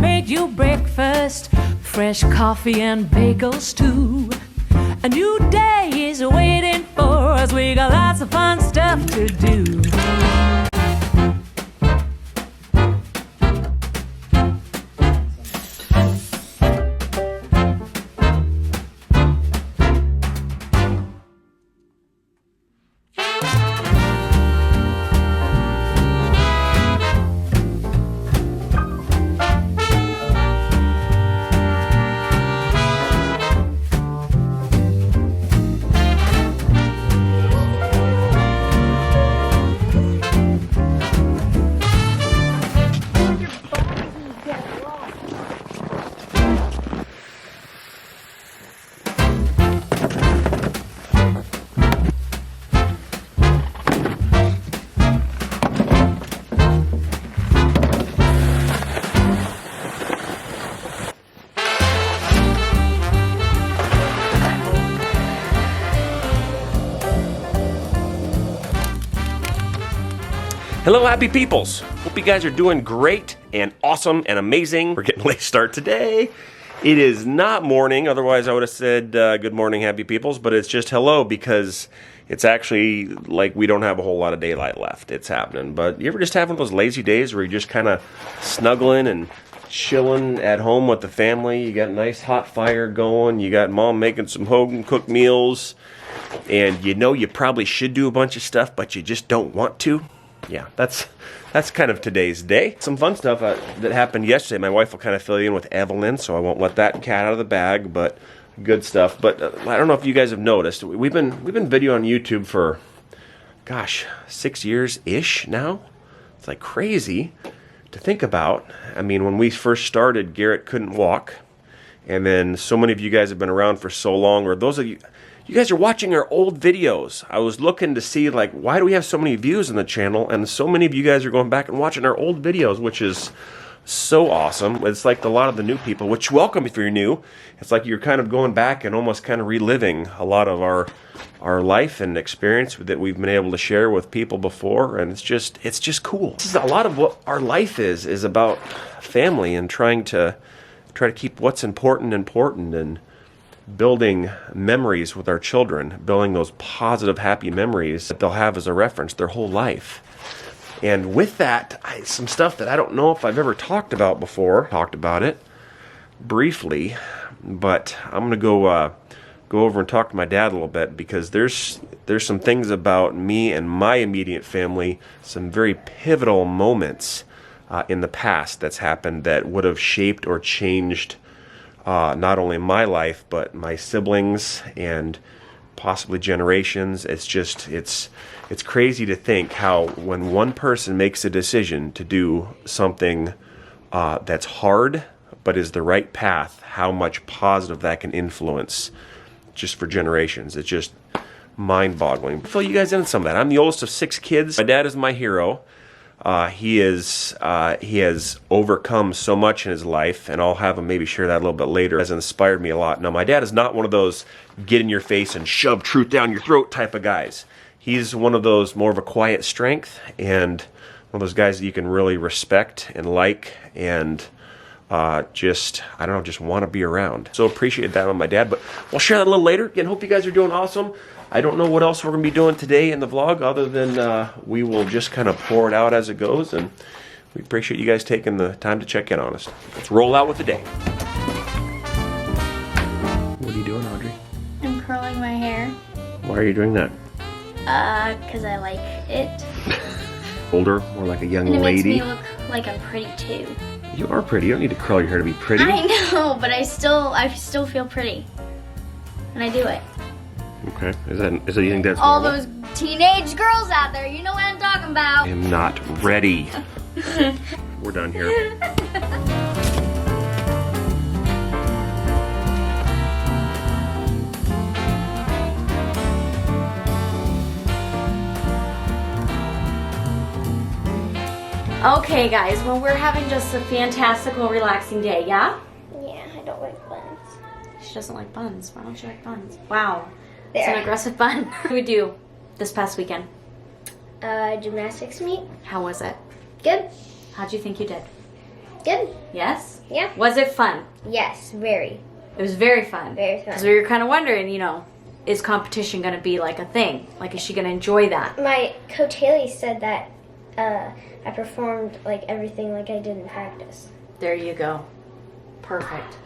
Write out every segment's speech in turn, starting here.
made you breakfast, fresh coffee and bagels too. A new day is waiting for us, we got lots of fun stuff to do. Hello, happy peoples. Hope you guys are doing great and awesome and amazing. We're getting a late start today. It is not morning, otherwise I would have said good morning, happy peoples, but it's just hello because it's actually like we don't have a whole lot of daylight left. It's happening. But you ever just have one of those lazy days where you're just kind of snuggling and chilling at home with the family? You got a nice hot fire going, you got mom making some home cooked meals, and you know you probably should do a bunch of stuff, but you just don't want to. Yeah, that's kind of today's day. Some fun stuff that happened yesterday. My wife will kind of fill you in with Evelyn, so I won't let that cat out of the bag, but good stuff. But I don't know if you guys have noticed, we've been video on YouTube for, gosh, 6 years-ish now. It's like crazy to think about. I mean, when we first started, Garrett couldn't walk, and then so many of you guys have been around for so long, or those of you guys are watching our old videos. I was looking to see, like, why do we have so many views on the channel? And so many of you guys are going back and watching our old videos, which is so awesome. It's like a lot of the new people, which welcome if you're new. It's like you're kind of going back and almost kind of reliving a lot of our life and experience that we've been able to share with people before. And it's just cool. This is a lot of what our life is about family and trying to keep what's important and building memories with our children, building those positive, happy memories that they'll have as a reference their whole life. And with that, some stuff that I don't know if I've ever talked about before. Talked about it briefly, but I'm going to go over and talk to my dad a little bit, because there's some things about me and my immediate family, some very pivotal moments in the past that's happened that would have shaped or changed not only my life, but my siblings and possibly generations. It's crazy to think how when one person makes a decision to do something that's hard but is the right path, how much positive that can influence just for generations. It's just mind-boggling. I'll fill you guys in on some of that. I'm the oldest of 6 kids. My dad is my hero. He has overcome so much in his life, and I'll have him maybe share that a little bit later. Has inspired me a lot. Now, my dad is not one of those get in your face and shove truth down your throat type of guys. He's one of those more of a quiet strength, and one of those guys that you can really respect and like, and just want to be around. So appreciate that on my dad, but we'll share that a little later. Again, hope you guys are doing awesome. I don't know what else we're going to be doing today in the vlog other than we will just kind of pour it out as it goes, and we appreciate you guys taking the time to check in on us. Let's roll out with the day. What are you doing, Audrey? I'm curling my hair. Why are you doing that? Because I like it. Older, more like a young and it lady. makes me look like I'm pretty too. You are pretty. You don't need to curl your hair to be pretty. I know, but I still feel pretty. And I do it. Okay. Is that you think that's all normal? those teenage girls out there, you know what I'm talking about. I am not ready. We're done here. Okay guys, well we're having just a fantastical, relaxing day, yeah? Yeah, I don't like buns. She doesn't like buns. Why don't you like buns? Wow. There. It's an aggressive bun. What did we do this past weekend? Gymnastics meet. How was it? Good. How'd you think you did? Good. Yes? Yeah. Was it fun? Yes, very. It was very fun. Very fun. Because we were kind of wondering, you know, is competition going to be like a thing? Like, is she going to enjoy that? My coach Haley said that I performed like everything like I did in practice. There you go. Perfect.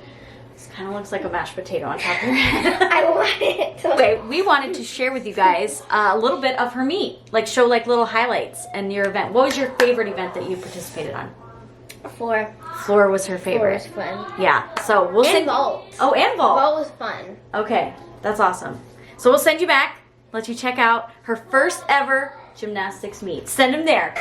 This kind of looks like a mashed potato on top of your head. I want it to. Okay, we wanted to share with you guys a little bit of her meet, like show like little highlights and your event. What was your favorite event that you participated on? Floor. Floor was her Floor favorite. was fun. Yeah, so we'll And send. vault. Oh, and vault. Vault was fun. Okay, that's awesome. So we'll send you back, let you check out her first ever gymnastics meet. Send them there.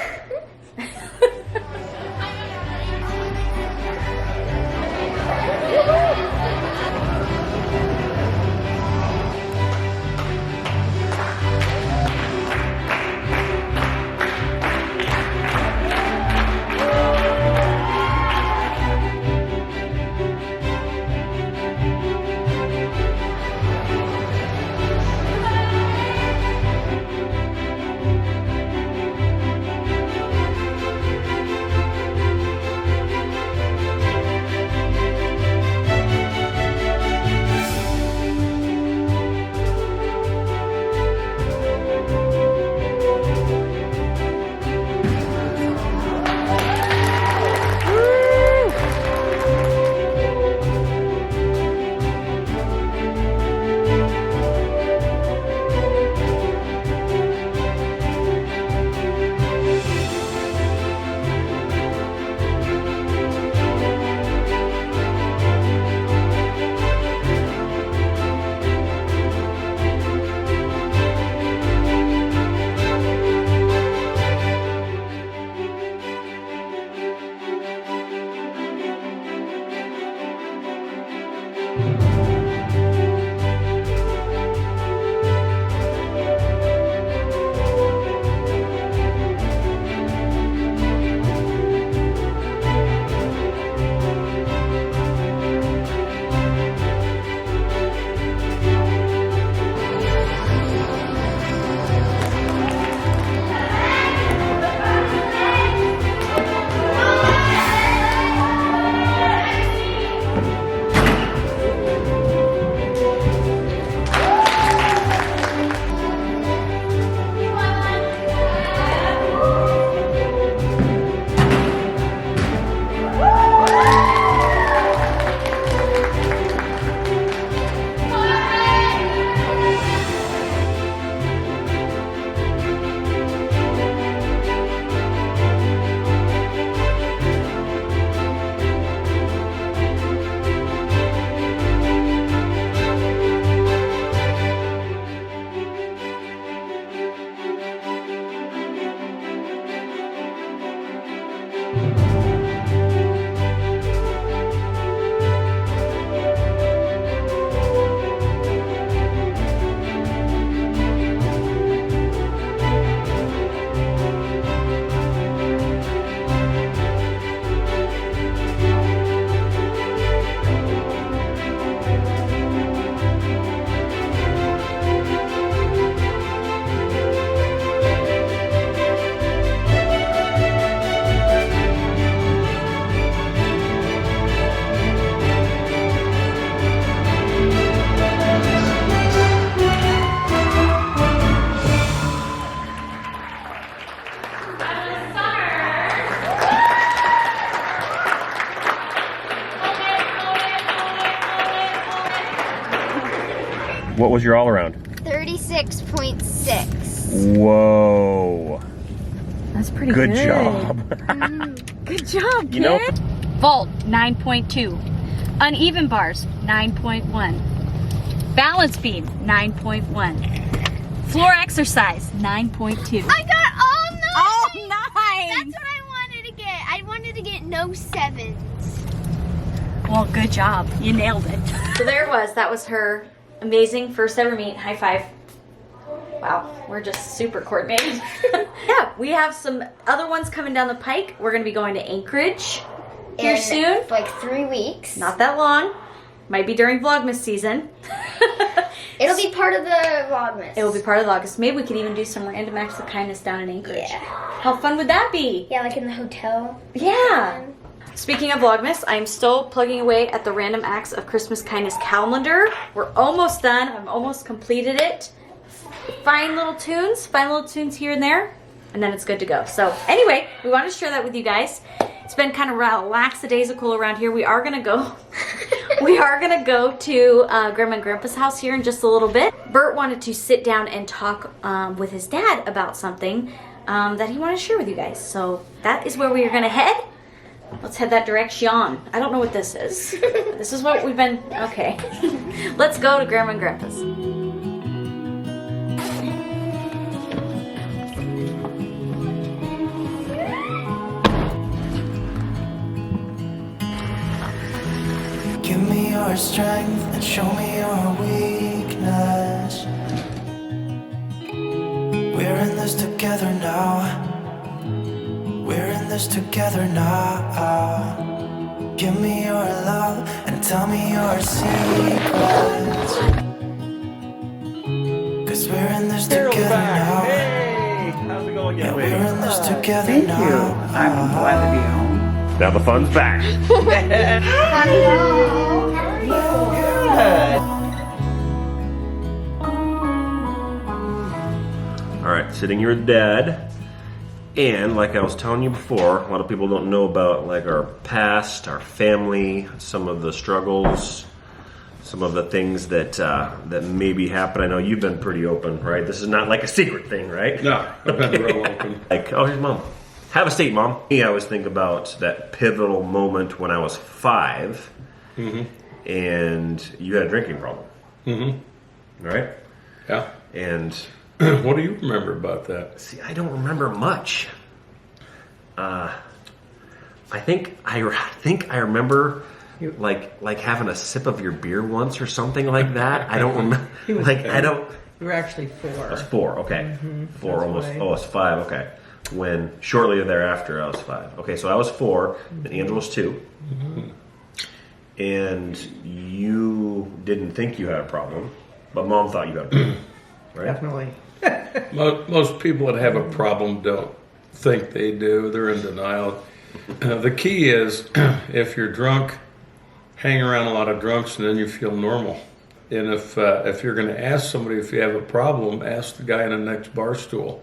What was your all around? 36.6. Whoa. That's pretty Good good. job. Good job, kid. You know, Vault, 9.2. Uneven bars, 9.1. Balance beam, 9.1. Floor exercise, 9.2. I got all nines. Oh, 9! That's what I wanted to get. I wanted to get no 7s. Well, good job. You nailed it. So there it was. That was her amazing first ever meet. High five. Wow, we're just super coordinated. Yeah, we have some other ones coming down the pike. We're going to be going to Anchorage here In soon. like 3 weeks. Not that long. Might be during Vlogmas season. It'll be part of the Vlogmas. It will be part of August. Maybe we could even do some random acts of kindness down in Anchorage. Yeah. How fun would that be? Yeah, like in the hotel. Yeah. Speaking of Vlogmas, I'm still plugging away at the Random Acts of Christmas Kindness calendar. We're almost done. I've almost completed it. Fine little tunes here and there, and then it's good to go. So anyway, we want to share that with you guys. It's been kind of lackadaisical around here. We are gonna go to Grandma and Grandpa's house here in just a little bit. Bert wanted to sit down and talk with his dad about something that he wanted to share with you guys. So that is where we are gonna head. Let's head that direction. I don't know what this is. This is what we've been, okay. Let's go to Grandma and Grandpa's. Give me your strength and show me your weakness. We're in this together now. We're in this together now. Give me your love and tell me your secrets. 'Cause we're in this together now. Hey! How's it going, Yeah, young we're lady? in this together Thank now. you. I'm glad to be home. Now the fun's back. All right, sitting here with Dad. And like I was telling you before, a lot of people don't know about like our past, our family, some of the struggles, some of the things that that maybe happen. I know you've been pretty open, right? This is not like a secret thing, right? No, I've been real open. Like, oh, here's Mom. Have a seat, Mom. I always think about that pivotal moment when I was 5, and you had a drinking problem, right? Yeah. And What do you remember about that? see, I don't remember much. I think I remember like having a sip of your beer once or something like that. I don't remember. Like I don't. You were actually 4. I was 4. Okay, 4 that's almost. right. Oh, I was 5. Okay, when shortly thereafter I was 5. Okay, so I was 4 and Angela was 2. And you didn't think you had a problem, but Mom thought you had a problem, right? Definitely. Most people that have a problem don't think they do. They're in denial. The key is if you're drunk, hang around a lot of drunks and then you feel normal. And if you're going to ask somebody if you have a problem, ask the guy in the next bar stool.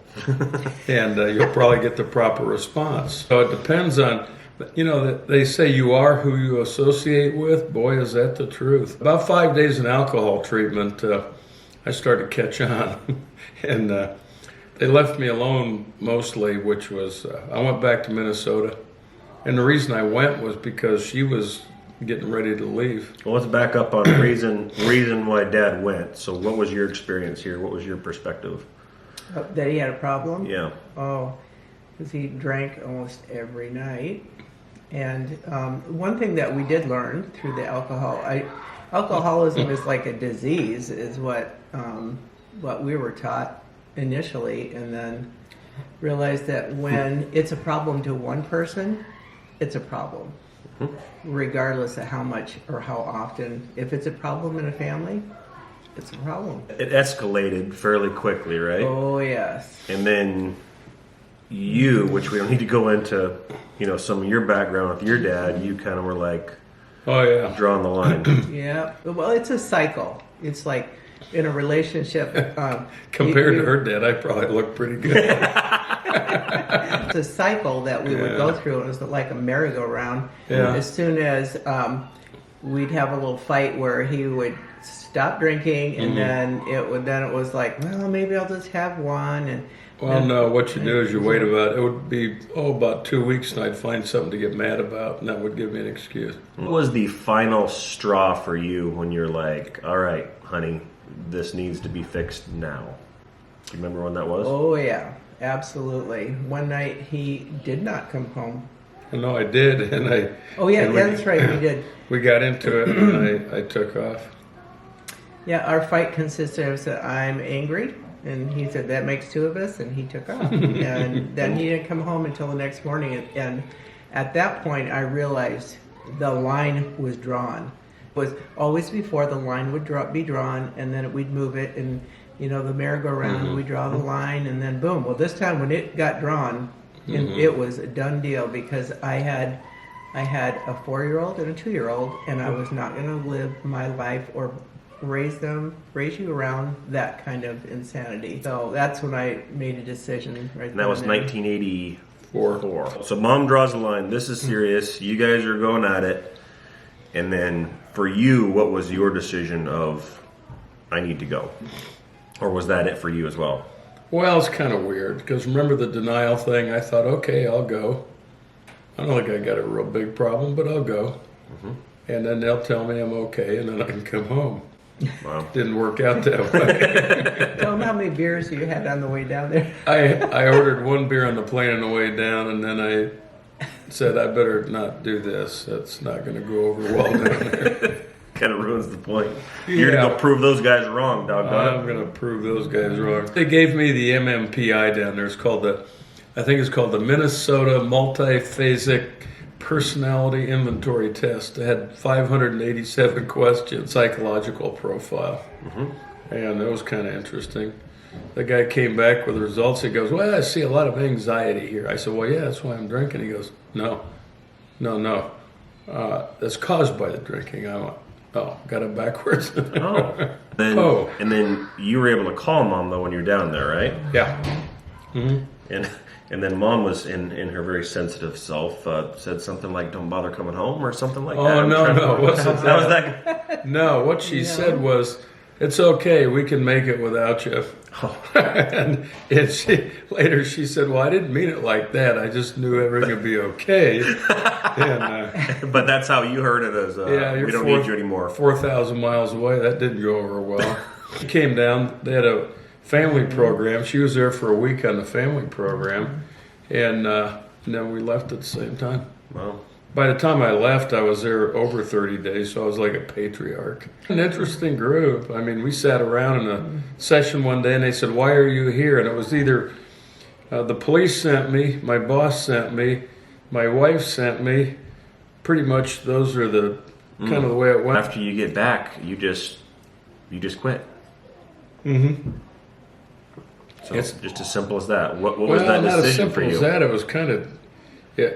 And you'll probably get the proper response. So it depends on, they say you are who you associate with. Boy, is that the truth. About 5 days in alcohol treatment, I started to catch on. And they left me alone mostly, which was, I went back to Minnesota. And the reason I went was because she was getting ready to leave. Well, let's back up on the reason why Dad went. So, what was your experience here? What was your perspective? That he had a problem? Yeah. Oh, because he drank almost every night. And one thing that we did learn through the alcoholism is like a disease, is what we were taught initially, and then realized that when it's a problem to one person, it's a problem, regardless of how much or how often. If it's a problem in a family, it's a problem. It escalated fairly quickly, right? Oh, yes. And then you, which we don't need to go into, some of your background with your dad, you kind of were like, Oh, yeah. drawing the line. Yeah. Well, it's a cycle. It's like in a relationship. Compared to her dad, I probably look pretty good. It's a cycle that we would go through. It was like a merry-go-round. Yeah. As soon as we'd have a little fight where he would stop drinking, and then it was like, well, maybe I'll just have one. And Well, no, what you do is you wait about 2 weeks, and I'd find something to get mad about, and that would give me an excuse. What was the final straw for you when you're like, all right, honey, this needs to be fixed now? Do you remember when that was? Oh yeah, absolutely. One night he did not come home. No, I did, and I. Oh yeah, and we- that's right, we did. We got into it, and I took off. Yeah, our fight consisted of that I'm angry, and he said that makes 2 of us, and he took off. And then he didn't come home until the next morning, and at that point I realized the line was drawn. It was always before the line would be drawn, and then we'd move it, and the merry-go-round, we draw the line, and then boom. Well, this time when it got drawn, and it was a done deal, because I had I had a 4-year-old and a 2-year-old, and I was not going to live my life or raise you around that kind of insanity. So that's when I made a decision. Right. And that was 1984. So mom draws the line. This is serious. You guys are going at it. And then for you, what was your decision of, I need to go? Or was that it for you as well? Well, it's kind of weird because remember the denial thing? I thought, okay, I'll go. I don't think I got a real big problem, but I'll go. And then they'll tell me I'm okay, and then I can come home. Wow. Didn't work out that way. Tell them how many beers you had on the way down there. I ordered 1 beer on the plane on the way down, and then I said, I better not do this. That's not going to go over well down there. Kind of ruins the point. You're going to prove those guys wrong, doggone it. I'm going to prove those guys wrong. They gave me the MMPI down there. It's called I think it's called the Minnesota Multiphasic Personality Inventory Test. It had 587 questions, psychological profile. And it was kind of interesting. The guy came back with the results. He goes, well, I see a lot of anxiety here. I said, well, yeah, that's why I'm drinking. He goes, no. That's caused by the drinking. I went, oh, got it backwards. And then you were able to call mom, though, when you're down there, right? Yeah. And then mom was in her very sensitive self, said something like, don't bother coming home or something like that. Oh, no. Wasn't That was that. No, what she said was, it's okay, we can make it without you. And later she said, well, I didn't mean it like that. I just knew everything would be okay. But that's how you heard it as, we don't need you anymore. 4,000 miles away, that didn't go over well. She came down, they had a family program. She was there for a week on the family program. And then we left at the same time. Wow. By the time I left, I was there over 30 days, so I was like a patriarch. An interesting group. I mean, we sat around in a session one day, and they said, why are you here? And it was either the police sent me, my boss sent me, my wife sent me. Pretty much those are the kind of the way it went. After you get back, you just quit. So it's just as simple as that. What was that decision for you? Not as simple as that. It was kind of...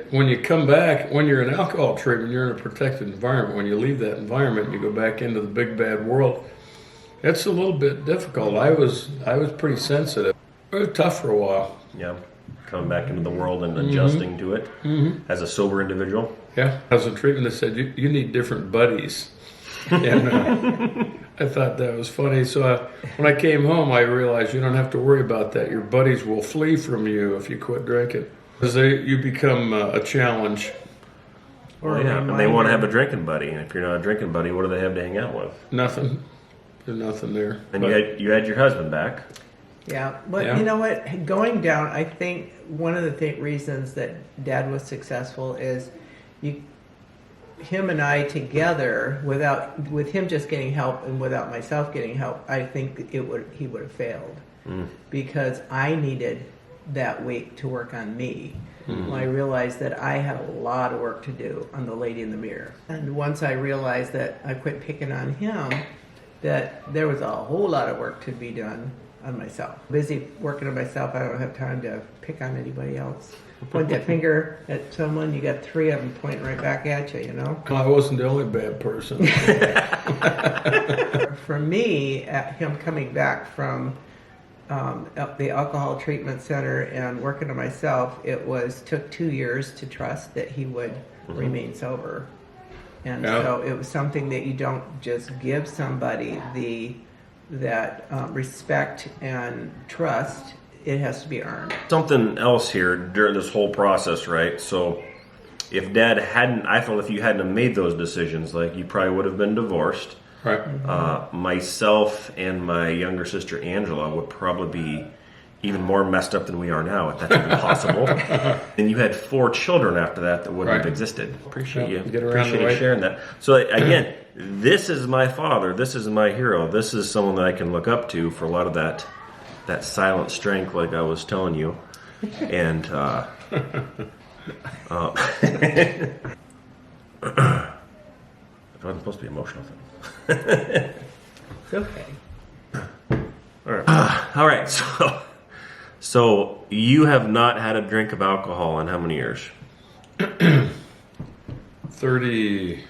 when you come back, when you're in alcohol treatment, you're in a protected environment. When you leave that environment, you go back into the big bad world. It's a little bit difficult. I was pretty sensitive. It was tough for a while. Yeah, coming back into the world and adjusting to it as a sober individual. Yeah, I was in treatment. They said you need different buddies, and I thought that was funny. So when I came home, I realized you don't have to worry about that. Your buddies will flee from you if you quit drinking. Because you become a challenge. And they want to have a drinking buddy. And if you're not a drinking buddy, what do they have to hang out with? Nothing. There's nothing there. And you had your husband back. Yeah, but you know what? Going down, I think one of the reasons that Dad was successful is him and I together, with him just getting help and without myself getting help, I think he would have failed because I needed that week to work on me. When I realized that I had a lot of work to do on the lady in the mirror. And once I realized that I quit picking on him, that there was a whole lot of work to be done on myself. Busy working on myself, I don't have time to pick on anybody else. Point that finger at someone, you got 3 of them pointing right back at you, you know? I wasn't the only bad person. For me, him coming back from the alcohol treatment center and working on myself, took 2 years to trust that he would remain sober. And so it was something that you don't just give somebody that respect and trust. It has to be earned. Something else here during this whole process, right? So if Dad if you hadn't have made those decisions, like, you probably would have been divorced. Right. Myself and my younger sister Angela would probably be even more messed up than we are now, if that's even possible. And you had 4 children after that wouldn't have existed. Appreciate you sharing that. So again, this is my father. This is my hero. This is someone that I can look up to for a lot of that silent strength, like I was telling you. And it wasn't supposed to be emotional thing. It's okay. All right. So you have not had a drink of alcohol in how many years? 37.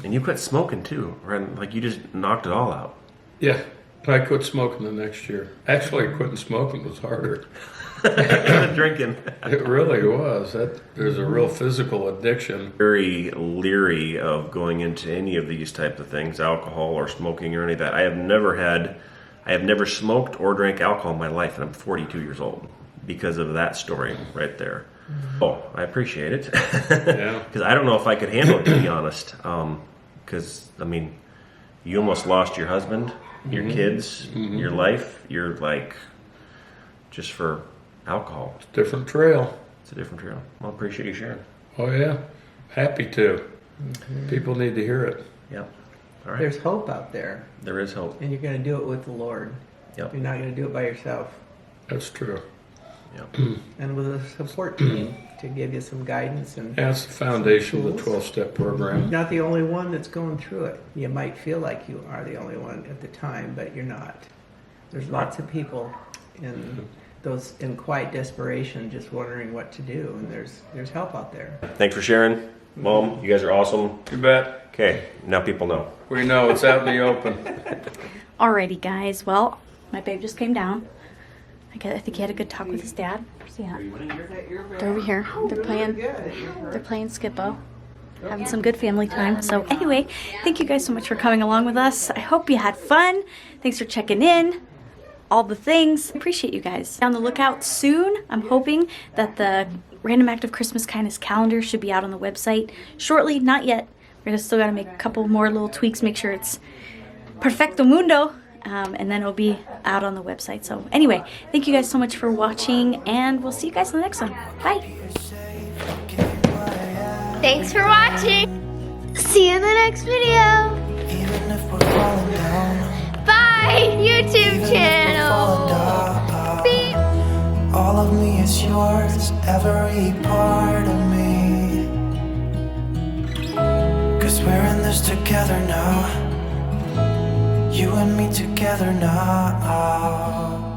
And you quit smoking too, right? Like you just knocked it all out. Yeah, I quit smoking the next year. Actually, quitting smoking was harder. Drinking. It really was. There's a real physical addiction. Very leery of going into any of these type of things, alcohol or smoking or any of that. I have never smoked or drank alcohol in my life, and I'm 42 years old because of that story right there. Oh, I appreciate it. Yeah. Because I don't know if I could handle it, to be honest. Because, I mean, you almost lost your husband, your kids, your life. You're like, just for alcohol. It's a different trail. It's a different trail. Well, I appreciate you sharing. Oh, yeah. Happy to. People need to hear it. Yep. All right. There's hope out there, There is hope. and you're going to do it with the Lord. Yep. You're not going to do it by yourself. That's true. Yep. And with a support team to give you some guidance. And That's the foundation of the Tools. 12-step program. You're not the only one that's going through it. You might feel like you are the only one at the time, but you're not. There's lots of people in quiet desperation just wondering what to do, and there's help out there. Thanks for sharing. Mom, you guys are awesome. You bet. Okay, now people know. We know it's out in the open. Alrighty, guys. Well, my babe just came down. I think he had a good talk with his dad. Where's he at? They're over here. They're playing Skippo. Having some good family time. So anyway, thank you guys so much for coming along with us. I hope you had fun. Thanks for checking in. All the things. Appreciate you guys. On the lookout soon. I'm hoping that the Random Act of Christmas Kindness calendar should be out on the website shortly. Not yet. We're still got to make a couple more little tweaks. Make sure it's perfecto mundo. And then it'll be out on the website. So anyway, thank you guys so much for watching, and we'll see you guys in the next one. Bye. Thanks for watching. See you in the next video. Even if we're falling down, Bye, YouTube channel. Beep. all of me is yours, every part of me. 'Cause we're in this together now. You and me together now.